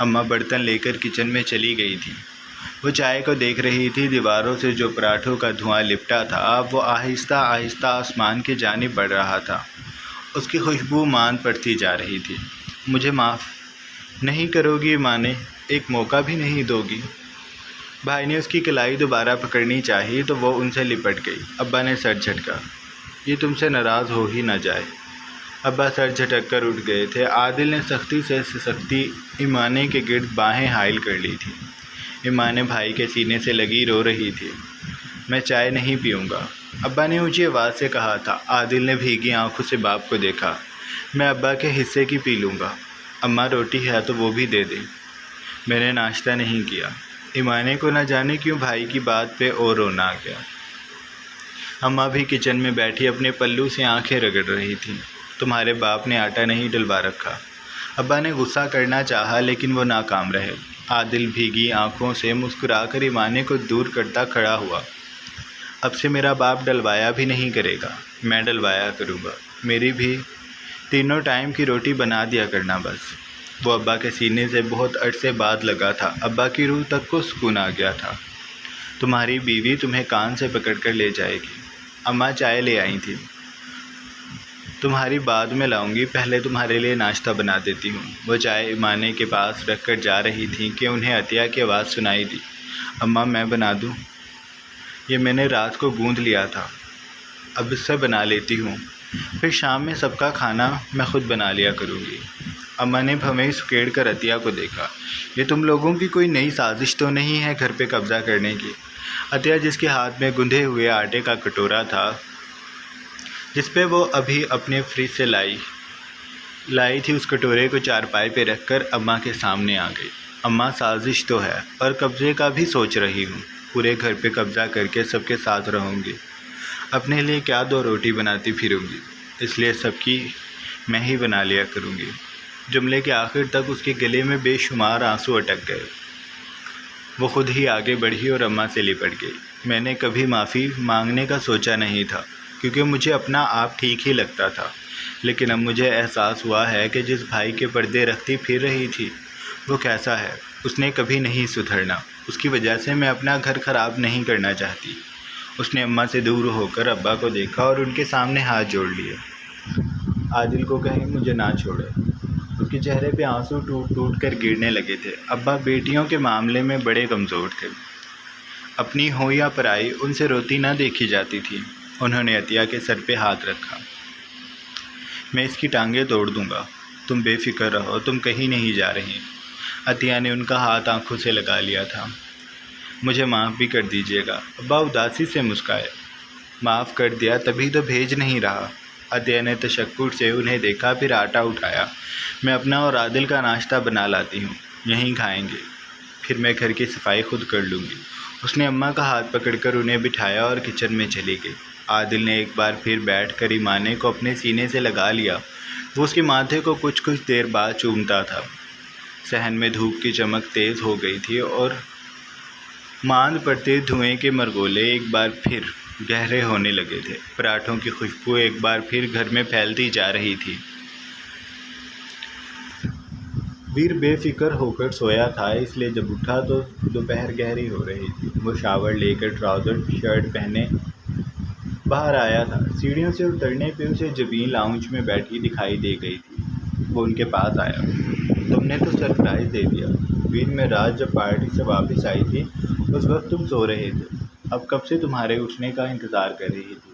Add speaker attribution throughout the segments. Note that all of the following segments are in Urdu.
Speaker 1: اماں برتن لے کر کچن میں چلی گئی تھی۔ وہ چائے کو دیکھ رہی تھی۔ دیواروں سے جو پراٹھوں کا دھواں لپٹا تھا اب وہ آہستہ آہستہ آسمان کی جانب بڑھ رہا تھا۔ اس کی خوشبو مان پڑتی جا رہی تھی۔ مجھے معاف نہیں کرو گی ماں نے؟ ایک موقع بھی نہیں دو گی؟ بھائی نے اس کی کلائی دوبارہ پکڑنی چاہی تو وہ ان سے لپٹ گئی۔ ابا نے سر جھٹکا۔ یہ تم سے ناراض ہو ہی نہ جائے۔ ابا سر جھٹک کر اٹھ گئے تھے۔ عادل نے سختی سے سختی ایمانے کے گرد باہیں حائل کر لی تھی۔ ایمانے بھائی کے سینے سے لگی رو رہی تھی۔ میں چائے نہیں پیوں گا، ابا نے اونچی آواز سے کہا تھا۔ عادل نے بھیگی آنکھوں سے باپ کو دیکھا۔ میں ابا کے حصے کی پی لوں گا۔ اماں روٹی ہے تو وہ بھی دے دیں۔ میں نے ناشتہ نہیں کیا۔ ایمانے کو نہ جانے کیوں بھائی کی بات پہ اور رونا آ گیا۔ اماں بھی کچن میں بیٹھی اپنے پلو سے آنکھیں رگڑ رہی تھیں۔ تمہارے باپ نے آٹا نہیں ڈلوا رکھا۔ ابا نے غصہ کرنا چاہا لیکن وہ ناکام رہے۔ عادل بھیگی آنکھوں سے مسکرا کر ایمانے کو دور کرتا کھڑا ہوا۔ اب سے میرا باپ ڈلوایا بھی نہیں کرے گا، میں ڈلوایا کروں گا۔ میری بھی تینوں ٹائم کی روٹی بنا دیا کرنا بس۔ وہ ابا کے سینے سے بہت عرصے بعد لگا تھا۔ ابا کی روح تک کو سکون آ گیا تھا۔ تمہاری بیوی تمہیں کان سے پکڑ کر لے جائے گی۔ اماں چائے لے آئی تھی۔ تمہاری بعد میں لاؤں گی، پہلے تمہارے لیے ناشتہ بنا دیتی ہوں۔ وہ چائے ایمانے کے پاس رکھ کر جا رہی تھیں کہ انہیں عطیہ کی آواز سنائی دی۔ اماں میں بنا دوں؟ یہ میں نے رات کو گوندھ لیا تھا، اب اس سے بنا لیتی ہوں، پھر شام میں سب کا کھانا میں خود بنا لیا کروں گی۔ اماں نے بھویں سکیڑ کر عطیہ کو دیکھا۔ یہ تم لوگوں کی کوئی نئی سازش تو نہیں ہے گھر پہ قبضہ کرنے کی؟ عطیہ جس کے ہاتھ میں گندھے ہوئے آٹے کا کٹورا تھا جس پہ وہ ابھی اپنے فریج سے لائی تھی، اس کٹورے کو چارپائی پہ رکھ کر اماں کے سامنے آ گئی۔ اماں سازش تو ہے اور قبضے کا بھی سوچ رہی ہوں، پورے گھر پہ قبضہ کر کے سب کے ساتھ رہوں گی، اپنے لیے کیا دو روٹی بناتی پھروں گی، اس لیے سب کی میں ہی بنا لیا کروں گی۔ جملے کے آخر تک اس کے گلے میں بے شمار آنسو اٹک گئے۔ وہ خود ہی آگے بڑھی اور اماں سے لپٹ گئی۔ میں نے کبھی معافی مانگنے کا سوچا نہیں تھا کیونکہ مجھے اپنا آپ ٹھیک ہی لگتا تھا، لیکن اب مجھے احساس ہوا ہے کہ جس بھائی کے پردے رکھتی پھر رہی تھی وہ کیسا ہے۔ اس نے کبھی نہیں سدھرنا۔ اس کی وجہ سے میں اپنا گھر خراب نہیں کرنا چاہتی۔ اس نے اماں سے دور ہو کر ابا کو دیکھا اور ان کے سامنے ہاتھ جوڑ لیے۔ عادل کو کہیں مجھے نہ چھوڑے۔ اس کے چہرے پہ آنسو ٹوٹ ٹوٹ کر گرنے لگے تھے۔ ابا بیٹیوں کے معاملے میں بڑے کمزور تھے، اپنی ہو یا پرائی ان سے روتی نہ دیکھی جاتی تھی۔ انہوں نے عطیہ کے سر پہ ہاتھ رکھا۔ میں اس کی ٹانگیں توڑ دوں گا، تم بے فکر رہو، تم کہیں نہیں جا رہی۔ عطیہ نے ان کا ہاتھ آنکھوں سے لگا لیا تھا۔ مجھے معاف بھی کر دیجیے گا۔ ابا اداسی سے مسکرائے۔ معاف کر دیا تبھی تو بھیج نہیں رہا۔ عطیہ نے تشکر سے انہیں دیکھا، پھر آٹا اٹھایا۔ میں اپنا اور عادل کا ناشتہ بنا لاتی ہوں، یہیں کھائیں گے، پھر میں گھر کی صفائی خود کر لوں گی۔ اس نے اماں کا ہاتھ پکڑ کر انہیں بٹھایا اور کچن میں چلی گئی۔ عادل نے ایک بار پھر بیٹھ کر ایمانے کو اپنے سینے سے لگا لیا۔ وہ اس کے ماتھے کو کچھ دیر بعد چومتا تھا۔ صحن میں دھوپ کی چمک تیز ہو گئی تھی اور ماند پڑتے دھوئیں کے مرغولے ایک بار پھر گہرے ہونے لگے تھے۔ پراٹھوں کی خوشبو ایک بار پھر گھر میں پھیلتی جا رہی تھی۔ ویر بے فکر ہو کر سویا تھا، اس لیے جب اٹھا تو دوپہر گہری ہو رہی تھی۔ وہ شاور لے کر ٹراؤزر شرٹ پہنے باہر آیا تھا۔ سیڑھیوں سے اترنے پہ اسے جبین لاؤنج میں بیٹھی دکھائی دے گئی تھی۔ وہ ان کے پاس آیا۔ تم نے تو سرپرائز دے دیا ویر، میں رات جب پارٹی سے واپس آئی تھی اس وقت تم سو رہے تھے، اب کب سے تمہارے اٹھنے کا انتظار کر رہی تھی۔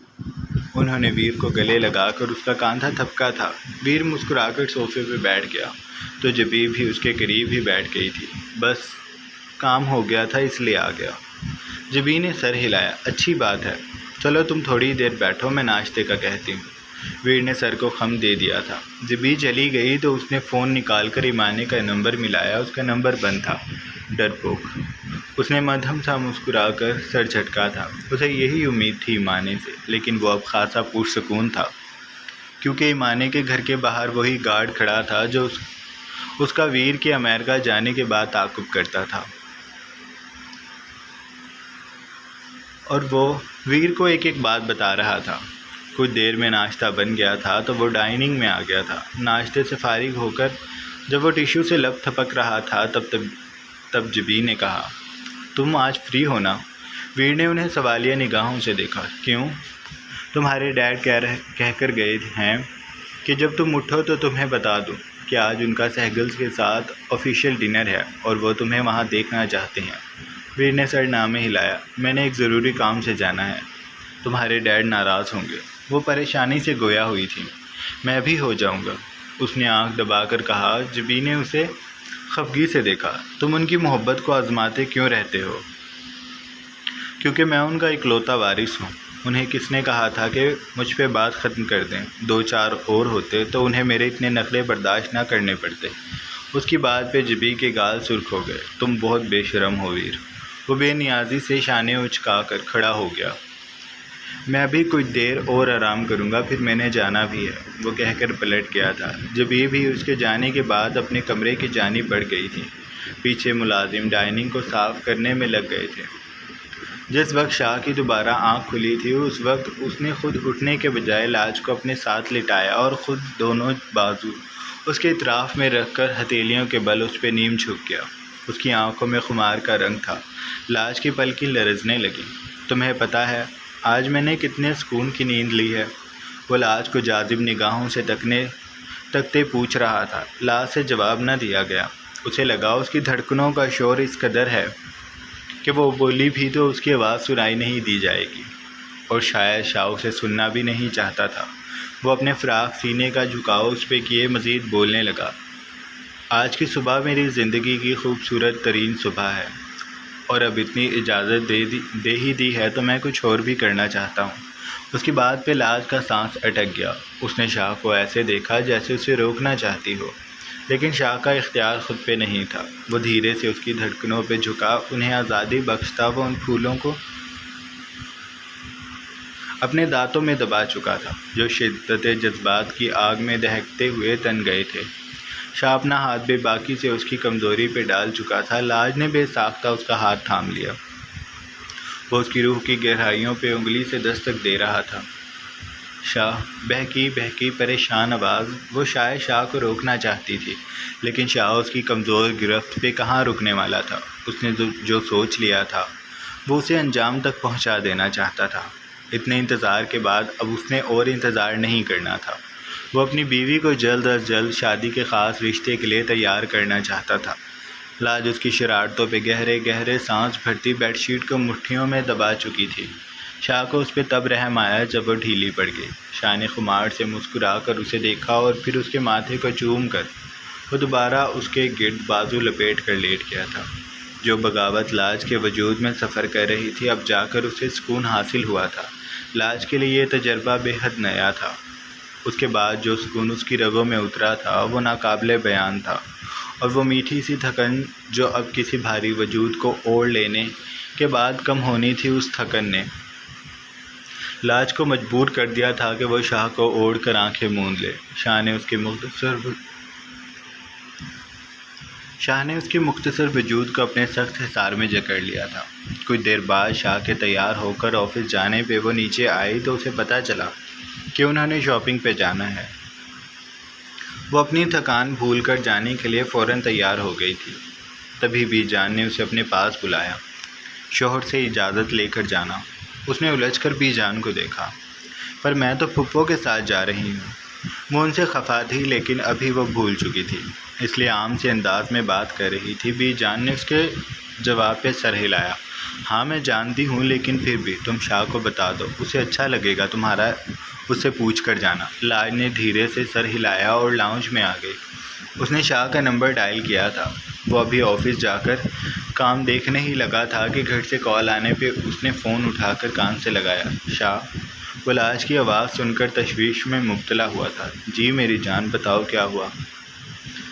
Speaker 1: انہوں نے ویر کو گلے لگا کر اس کا کاندھا تھپکا تھا۔ ویر مسکرا کر صوفے پہ بیٹھ گیا تو جبین بھی اس کے قریب ہی بیٹھ گئی تھی۔ بس کام ہو گیا تھا اس لیے آ گیا۔ جبین نے سر ہلایا۔ اچھی بات ہے، چلو تم تھوڑی دیر بیٹھو، میں ناشتے کا کہتی ہوں۔ ویر نے سر کو خم دے دیا تھا۔ جبین چلی گئی تو اس نے فون نکال کر ایمانے کا نمبر ملایا۔ اس کا نمبر بند تھا۔ ڈرپوک، اس نے مدھم سا مسکرا کر سر جھٹکا تھا۔ اسے یہی امید تھی ایمانے سے، لیکن وہ اب خاصا پرسکون تھا کیونکہ ایمانے کے گھر کے باہر وہی گارڈ کھڑا تھا جو اس کا ویر کے امریکہ جانے کے بعد تعاقب کرتا تھا، اور وہ ویر کو ایک ایک بات بتا رہا تھا۔ کچھ دیر میں ناشتہ بن گیا تھا تو وہ ڈائننگ میں آ گیا تھا۔ ناشتے سے فارغ ہو کر جب وہ ٹیشو سے لب تھپک رہا تھا تب جبی نے کہا، تم آج فری ہو نا؟ ویر نے انہیں سوالیہ نگاہوں سے دیکھا۔ کیوں؟ تمہارے ڈیڈ کہہ کر گئے ہیں کہ جب تم اٹھو تو تمہیں بتا دوں کہ آج ان کا سہگل کے ساتھ آفیشیل ڈنر ہے اور وہ تمہیں وہاں دیکھنا چاہتے ہیں۔ ویر نے سر نامے ہلایا۔ میں نے ایک ضروری کام سے جانا ہے۔ تمہارے ڈیڈ ناراض ہوں گے۔ وہ پریشانی سے گویا ہوئی تھی۔ میں بھی ہو جاؤں گا، اس نے آنکھ دبا کر کہا۔ جبی نے اسے خفگی سے دیکھا۔ تم ان کی محبت کو آزماتے کیوں رہتے ہو؟ کیونکہ میں ان کا اکلوتا وارث ہوں۔ انہیں کس نے کہا تھا کہ مجھ پہ بات ختم کر دیں؟ 2-4 اور ہوتے تو انہیں میرے اتنے نخرے برداشت نہ کرنے پڑتے۔ اس کی بات پہ جبی کے گال سرخ ہو گئے۔ تم بہت بے شرم ہو ویر۔ وہ بے نیازی سے شانے اچکا کر کھڑا ہو گیا۔ میں ابھی کچھ دیر اور آرام کروں گا، پھر میں نے جانا بھی ہے، وہ کہہ کر پلٹ گیا تھا۔ جبی بھی اس کے جانے کے بعد اپنے کمرے کی جانب بڑھ گئی تھی۔ پیچھے ملازم ڈائننگ کو صاف کرنے میں لگ گئے تھے۔ جس وقت شاہ کی دوبارہ آنکھ کھلی تھی اس وقت اس نے خود اٹھنے کے بجائے لاج کو اپنے ساتھ لٹایا اور خود دونوں بازو اس کے اطراف میں رکھ کر ہتھیلیوں کے بل اس پہ نیم جھک گیا۔ اس کی آنکھوں میں خمار کا رنگ تھا۔ لاج کی پلکیں لرزنے لگیں۔ تمہیں پتہ ہے آج میں نے کتنے سکون کی نیند لی ہے؟ وہ لاج کو جاذب نگاہوں سے تکتے پوچھ رہا تھا۔ لاج سے جواب نہ دیا گیا۔ اسے لگا اس کی دھڑکنوں کا شور اس قدر ہے کہ وہ بولی بھی تو اس کی آواز سنائی نہیں دی جائے گی، اور شاید شاہ اسے سننا بھی نہیں چاہتا تھا۔ وہ اپنے فراق سینے کا جھکاؤ اس پہ کیے مزید بولنے لگا۔ آج کی صبح میری زندگی کی خوبصورت ترین صبح ہے، اور اب اتنی اجازت دے ہی دی ہے تو میں کچھ اور بھی کرنا چاہتا ہوں۔ اس کی بات پہ لاج کا سانس اٹک گیا۔ اس نے شاہ کو ایسے دیکھا جیسے اسے روکنا چاہتی ہو، لیکن شاہ کا اختیار خود پہ نہیں تھا۔ وہ دھیرے سے اس کی دھڑکنوں پہ جھکا، انہیں آزادی بخشتا۔ وہ ان پھولوں کو اپنے دانتوں میں دبا چکا تھا جو شدت جذبات کی آگ میں دہکتے ہوئے تن گئے تھے۔ شاہ اپنا ہاتھ بے باکی سے اس کی کمزوری پہ ڈال چکا تھا۔ لاج نے بے ساختہ اس کا ہاتھ تھام لیا۔ وہ اس کی روح کی گہرائیوں پہ انگلی سے دستک دے رہا تھا۔ شاہ، بہکی پریشان آواز۔ وہ شاید شاہ کو روکنا چاہتی تھی، لیکن شاہ اس کی کمزور گرفت پہ کہاں رکنے والا تھا۔ اس نے جو سوچ لیا تھا وہ اسے انجام تک پہنچا دینا چاہتا تھا۔ اتنے انتظار کے بعد اب اس نے اور انتظار نہیں کرنا تھا۔ وہ اپنی بیوی کو جلد از جلد شادی کے خاص رشتے کے لیے تیار کرنا چاہتا تھا۔ لاج اس کی شرارتوں پہ گہرے گہرے سانس بھرتی بیڈ شیٹ کو مٹھیوں میں دبا چکی تھی۔ شاہ کو اس پہ تب رحم آیا جب وہ ڈھیلی پڑ گئی۔ شاہ نے خمار سے مسکرا کر اسے دیکھا اور پھر اس کے ماتھے کو چوم کر وہ دوبارہ اس کے گرد بازو لپیٹ کر لیٹ گیا تھا۔ جو بغاوت لاج کے وجود میں سفر کر رہی تھی اب جا کر اسے سکون حاصل ہوا تھا۔ لاج کے لیے یہ تجربہ بے حد نیا تھا۔ اس کے بعد جو سکون اس کی رگوں میں اترا تھا وہ ناقابل بیان تھا، اور وہ میٹھی سی تھکن جو اب کسی بھاری وجود کو اوڑھ لینے کے بعد کم ہونی تھی، اس تھکن نے لاج کو مجبور کر دیا تھا کہ وہ شاہ کو اوڑھ کر آنکھیں موند لے۔ شاہ نے اس کے مختصر وجود کو اپنے سخت حصار میں جکڑ لیا تھا۔ کچھ دیر بعد شاہ کے تیار ہو کر آفس جانے پہ وہ نیچے آئی تو اسے پتہ چلا کہ انہوں نے شاپنگ پہ جانا ہے۔ وہ اپنی تھکان بھول کر جانے کے لیے فوراً تیار ہو گئی تھی۔ تبھی بی جان نے اسے اپنے پاس بلایا۔ شوہر سے اجازت لے کر جانا۔ اس نے الجھ کر بی جان کو دیکھا۔ پر میں تو پھپھو کے ساتھ جا رہی ہوں۔ وہ ان سے خفا تھی لیکن ابھی وہ بھول چکی تھی، اس لیے عام سے انداز میں بات کر رہی تھی۔ بی جان نے اس کے جواب پہ سر ہلایا۔ ہاں میں جانتی ہوں، لیکن پھر بھی تم شاہ کو بتا دو، اسے اچھا لگے گا تمہارا اس سے پوچھ کر جانا۔ لاج نے دھیرے سے سر ہلایا اور لاؤنج میں آ گئی۔ اس نے شاہ کا نمبر ڈائل کیا تھا۔ وہ ابھی آفس جا کر کام دیکھنے ہی لگا تھا کہ گھر سے کال آنے پہ اس نے فون اٹھا کر کان سے لگایا۔ شاہ؟ وہ لاج کی آواز سن کر تشویش میں مبتلا ہوا تھا۔ جی میری جان، بتاؤ کیا ہوا؟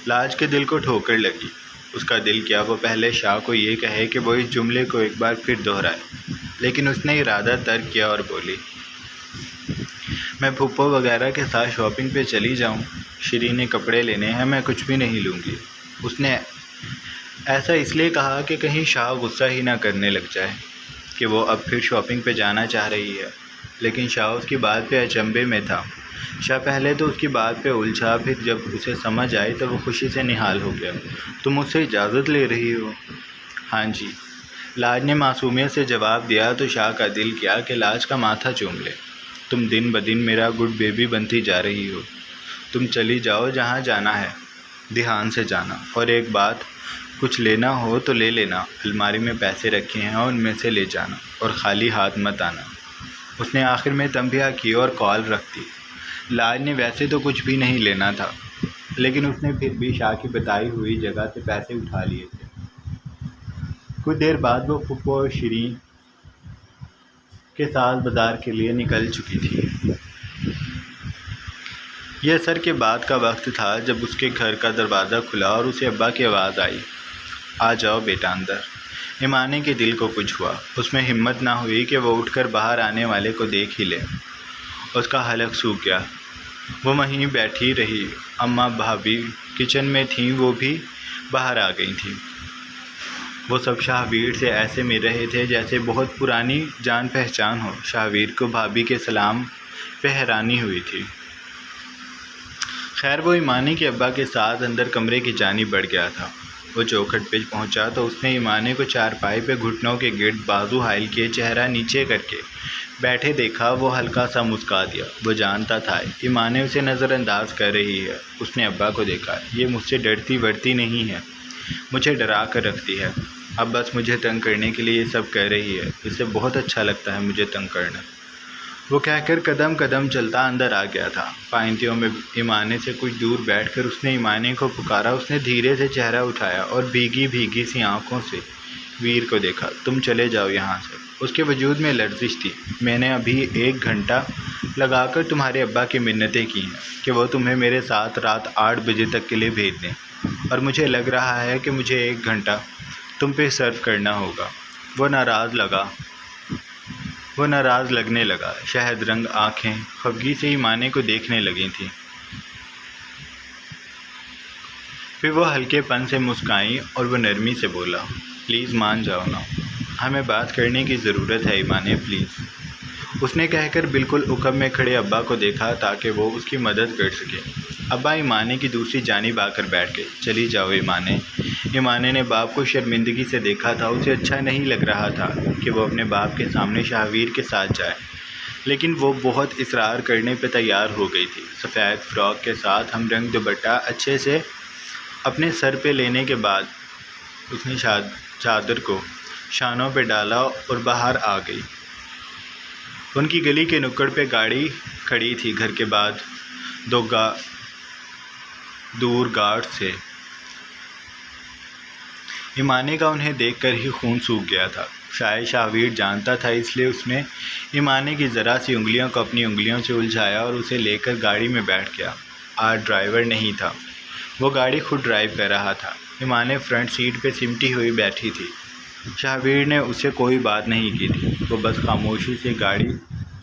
Speaker 1: لاج کے دل کو ٹھوکر لگی۔ اس کا دل کیا وہ پہلے شاہ کو یہ کہے کہ وہ اس جملے کو ایک بار پھر دہرائے، لیکن اس نے ارادہ ترک کیا اور بولی، میں پھپھو وغیرہ کے ساتھ شاپنگ پہ چلی جاؤں؟ شری نے کپڑے لینے ہیں، میں کچھ بھی نہیں لوں گی۔ اس نے ایسا اس لیے کہا کہ کہیں شاہ غصہ ہی نہ کرنے لگ جائے کہ وہ اب پھر شاپنگ پہ جانا چاہ رہی ہے، لیکن شاہ اس کی بات پہ اچنبھے میں تھا۔ شاہ پہلے تو اس کی بات پہ الجھا، پھر جب اسے سمجھ آئی تو وہ خوشی سے نہال ہو گیا۔ تم مجھ سے اجازت لے رہی ہو؟ ہاں جی، لاج نے معصومیت سے جواب دیا تو شاہ کا دل کیا کہ لاج کا ماتھا چوم لے۔ تم دن بدن میرا گڈ بیبی بنتی جا رہی ہو۔ تم چلی جاؤ جہاں جانا ہے، دھیان سے جانا، اور ایک بات، کچھ لینا ہو تو لے لینا، الماری میں پیسے رکھے ہیں ان میں سے لے جانا، اور خالی ہاتھ مت آنا۔ اس نے آخر میں تنبیہ کی اور کال رکھ دی۔ لاج نے ویسے تو کچھ بھی نہیں لینا تھا، لیکن اس نے پھر بھی شاہ کی بتائی ہوئی جگہ سے پیسے اٹھا لیے تھے۔ کچھ دیر بعد وہ پھپھو اور شیریں کے ساتھ بازار کے لیے نکل چکی تھی۔ یہ عصر کے بعد کا وقت تھا جب اس کے گھر کا دروازہ کھلا اور اسے ابا کی آواز آئی، آ جاؤ بیٹا اندر۔ ایمانے کے دل کو کچھ ہوا۔ اس میں ہمت نہ ہوئی کہ وہ اٹھ کر باہر آنے والے کو دیکھ ہی لے۔ اس کا حلق سوکھ گیا۔ وہ وہیں بیٹھی رہی۔ اماں بھابھی کچن میں تھیں، وہ بھی باہر آ گئی تھیں۔ وہ سب شاہویر سے ایسے مل رہے تھے جیسے بہت پرانی جان پہچان ہو۔ شاہویر کو بھابھی کے سلام پہ حیرانی ہوئی تھی۔ خیر وہ ایمانے کے ابا کے ساتھ اندر کمرے کی جانب بڑھ گیا تھا۔ وہ چوکھٹ پہ پہنچا تو اس نے ایمانے کو چارپائی پہ گھٹنوں کے گرد بازو حائل کیے چہرہ نیچے کر کے بیٹھے دیکھا۔ وہ ہلکا سا مسکا دیا۔ وہ جانتا تھا ایمانے اسے نظر انداز کر رہی ہے۔ اس نے ابا کو دیکھا۔ یہ مجھ سے ڈرتی ورتی نہیں ہے، مجھے ڈرا کر رکھتی ہے۔ اب بس مجھے تنگ کرنے کے لیے یہ سب کہہ رہی ہے۔ اسے بہت اچھا لگتا ہے مجھے تنگ کرنا۔ وہ کہہ کر قدم قدم چلتا اندر آ گیا تھا۔ پائنتیوں میں ایمانے سے کچھ دور بیٹھ کر اس نے ایمانے کو پکارا۔ اس نے دھیرے سے چہرہ اٹھایا اور بھیگی بھیگی سی آنکھوں سے ویر کو دیکھا۔ تم چلے جاؤ یہاں سے۔ اس کے وجود میں لرزش تھی۔ میں نے ابھی 1 گھنٹہ لگا کر تمہارے ابا کی منتیں کی ہیں کہ وہ تمہیں میرے ساتھ رات 8 بجے تک کے لیے بھیج دیں، اور مجھے لگ رہا ہے کہ مجھے 1 گھنٹہ تم پہ صرف کرنا ہوگا۔ وہ ناراض لگنے لگا۔ شہد رنگ آنکھیں خفگی سے ایمانے کو دیکھنے لگی تھیں۔ پھر وہ ہلکے پن سے مسکرائی اور وہ نرمی سے بولا، پلیز مان جاؤ نا، ہمیں بات کرنے کی ضرورت ہے ایمانے، پلیز۔ اس نے کہہ کر بالکل عقب میں کھڑے ابا کو دیکھا تاکہ وہ اس کی مدد کر سکے۔ ابا ایمانے کی دوسری جانب آ کر بیٹھ گئے۔ چلی جاؤ ایمانے۔ ایمانے نے باپ کو شرمندگی سے دیکھا تھا۔ اسے اچھا نہیں لگ رہا تھا کہ وہ اپنے باپ کے سامنے شاہویر کے ساتھ جائے، لیکن وہ بہت اصرار کرنے پہ تیار ہو گئی تھی۔ سفید فراک کے ساتھ ہم رنگ دوپٹہ اچھے سے اپنے سر پہ لینے کے بعد اس نے چادر کو شانوں پہ ڈالا اور باہر آ گئی۔ ان کی گلی کے نکڑ پہ گاڑی کھڑی تھی۔ گھر کے بعد دور گارڈ سے ایمانے کا انہیں دیکھ کر ہی خون سوکھ گیا تھا۔ شاید شاہویر جانتا تھا، اس لیے اس نے ایمانے کی ذرا سی انگلیوں کو اپنی انگلیوں سے الجھایا اور اسے لے کر گاڑی میں بیٹھ گیا۔ آج ڈرائیور نہیں تھا، وہ گاڑی خود ڈرائیو کر رہا تھا۔ ایمانے فرنٹ سیٹ پہ سمٹی ہوئی بیٹھی تھی۔ شاہویر نے اسے کوئی بات نہیں کی تھی، وہ بس خاموشی سے گاڑی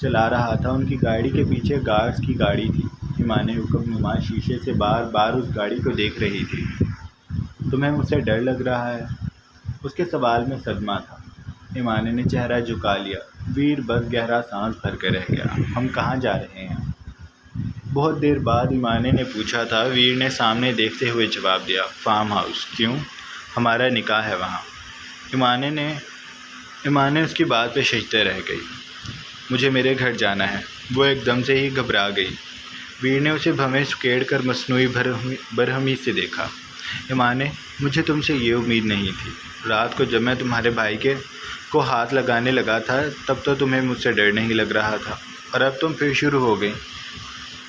Speaker 1: چلا رہا تھا۔ ان کی گاڑی کے پیچھے گارڈز کی گاڑی تھی۔ ایمانے عقب نما شیشے سے بار بار اس گاڑی کو دیکھ رہی تھی۔ تمہیں مجھ سے ڈر لگ رہا ہے؟ اس کے سوال میں صدمہ تھا۔ ایمانے نے چہرہ جھکا لیا۔ ویر بس گہرا سانس بھر کر رہ گیا۔ ہم کہاں جا رہے ہیں؟ بہت دیر بعد ایمانے نے پوچھا تھا۔ ویر نے سامنے دیکھتے ہوئے جواب دیا، فارم ہاؤس۔ کیوں؟ ہمارا نکاح ہے وہاں۔ ایمانے اس کی بات پہ ششدر رہ گئی۔ مجھے میرے گھر جانا ہے۔ وہ ایک دم سے ہی گھبرا گئی۔ ویر نے اسے بھویں سکیڑ کر مصنوعی برہمی سے دیکھا۔ ایمانے، مجھے تم سے یہ امید نہیں تھی۔ رات کو جب میں تمہارے بھائی کو ہاتھ لگانے لگا تھا تب تو تمہیں مجھ سے ڈر نہیں لگ رہا تھا، اور اب تم پھر شروع ہو گئی۔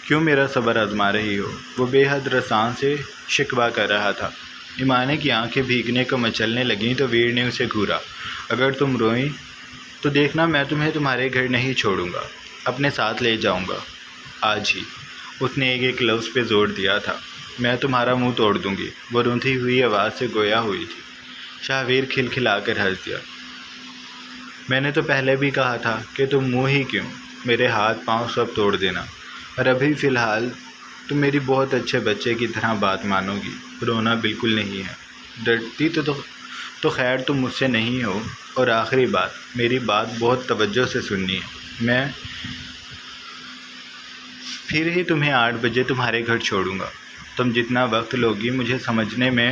Speaker 1: کیوں میرا صبر آزما رہی ہو؟ وہ بے حد رسان سے شکوہ کر رہا تھا۔ ایمانے کی آنکھیں بھیگنے کو مچلنے لگیں تو ویر نے اسے گھورا۔ اگر تم روئیں تو دیکھنا میں تمہیں تمہارے گھر نہیں چھوڑوں گا، اپنے ساتھ لے جاؤں گا، آج ہی۔ اس نے ایک لفظ پہ زور دیا تھا، میں تمہارا منہ توڑ دوں گی۔ وہ روندھی ہوئی آواز سے گویا ہوئی تھی۔ شاہویر کھلکھلا کر ہنس دیا۔ میں نے تو پہلے بھی کہا تھا کہ تم منہ ہی کیوں، میرے ہاتھ پاؤں سب توڑ دینا، اور ابھی فی الحال تم میری بہت اچھے بچے کی طرح بات مانو گی۔ رونا بالکل نہیں ہے۔ ڈرتی تو خیر تم مجھ سے نہیں ہو، اور آخری بات، میری بات بہت توجہ سے سننی ہے۔ میں پھر ہی تمہیں 8 بجے تمہارے گھر چھوڑوں گا۔ تم جتنا وقت لوگی مجھے سمجھنے میں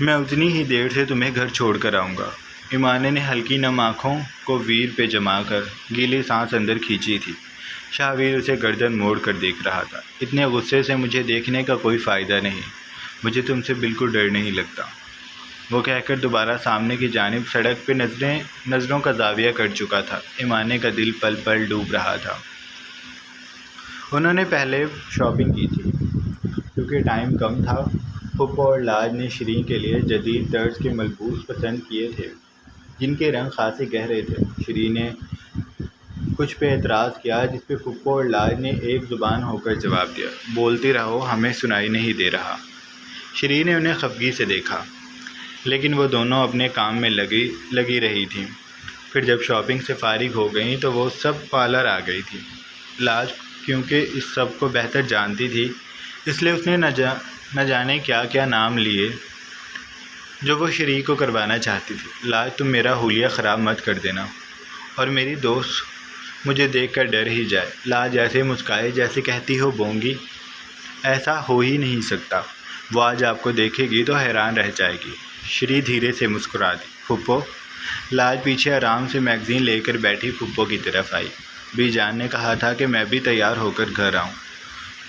Speaker 1: اتنی ہی دیر سے تمہیں گھر چھوڑ کر آؤں گا۔ ایمانے نے ہلکی نم آنکھوں کو ویر پہ جما کر گیلی سانس اندر کھینچی تھی۔ شاہ ویر اسے گردن موڑ کر دیکھ رہا تھا۔ اتنے غصے سے مجھے دیکھنے کا کوئی فائدہ نہیں، مجھے تم سے بالکل ڈر نہیں لگتا، وہ کہہ کر دوبارہ سامنے کی جانب سڑک پہ نظروں کا زاویہ کر چکا تھا۔ ایمانے کا دل پل پل ڈوب رہا تھا۔ انہوں نے پہلے شاپنگ کی تھی کیونکہ ٹائم کم تھا۔ پھپھو اور لاج نے شیریں کے لیے جدید طرز کے ملبوس پسند کیے تھے جن کے رنگ خاصے گہرے تھے۔ شیریں نے کچھ پہ اعتراض کیا جس پہ پھپھو اور لاج نے ایک زبان ہو کر جواب دیا، بولتی رہو، ہمیں سنائی نہیں دے رہا۔ شیریں نے انہیں خفگی سے دیکھا لیکن وہ دونوں اپنے کام میں لگی رہی تھیں۔ پھر جب شاپنگ سے فارغ ہو گئیں تو وہ سب پارلر آ گئی تھی۔ لاج کیونکہ اس سب کو بہتر جانتی تھی اس لیے اس نے نہ جانے کیا کیا نام لیے جو وہ شیریں کو کروانا چاہتی تھی۔ لاج تم میرا حلیہ خراب مت کر دینا، اور میری دوست مجھے دیکھ کر ڈر ہی جائے۔ لاج ایسے مسکرائی جیسے کہتی ہو بونگی، ایسا ہو ہی نہیں سکتا، وہ آج آپ کو دیکھے گی تو حیران رہ جائے گی۔ شیریں دھیرے سے مسکرا دی۔ پھپھو؟ لاج پیچھے آرام سے میگزین لے کر بیٹھی پھپھو کی طرف آئی۔ بی جان نے کہا تھا کہ میں بھی تیار ہو کر گھر آؤں۔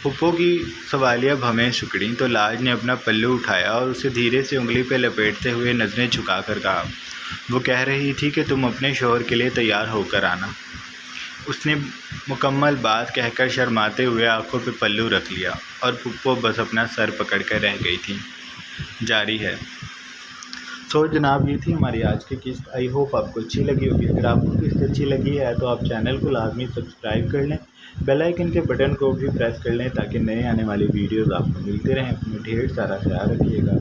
Speaker 1: پھپھو کی سوالیہ بھویں سکڑیں تو لاج نے اپنا پلو اٹھایا اور اسے دھیرے سے انگلی پہ لپیٹتے ہوئے نظریں جھکا کر کہا، وہ کہہ رہی تھی کہ تم اپنے شوہر کے لیے تیار ہو کر آنا۔ اس نے مکمل بات کہہ کر شرماتے ہوئے آنکھوں پہ پلو رکھ لیا اور پھپھو بس اپنا سر پکڑ کر رہ گئی تھی۔ جاری ہے۔ سو جناب، یہ تھی ہماری آج کی قسط۔ آئی ہوپ آپ کو اچھی لگی ہوگی۔ اگر آپ کو قسط اچھی لگی ہے تو آپ چینل کو لازمی سبسکرائب کر لیں، بیل آئیکن کے بٹن کو بھی پریس کر لیں تاکہ نئے آنے والی ویڈیوز آپ کو ملتے رہیں۔ اپنا ڈھیر سارا خیال رکھیے گا۔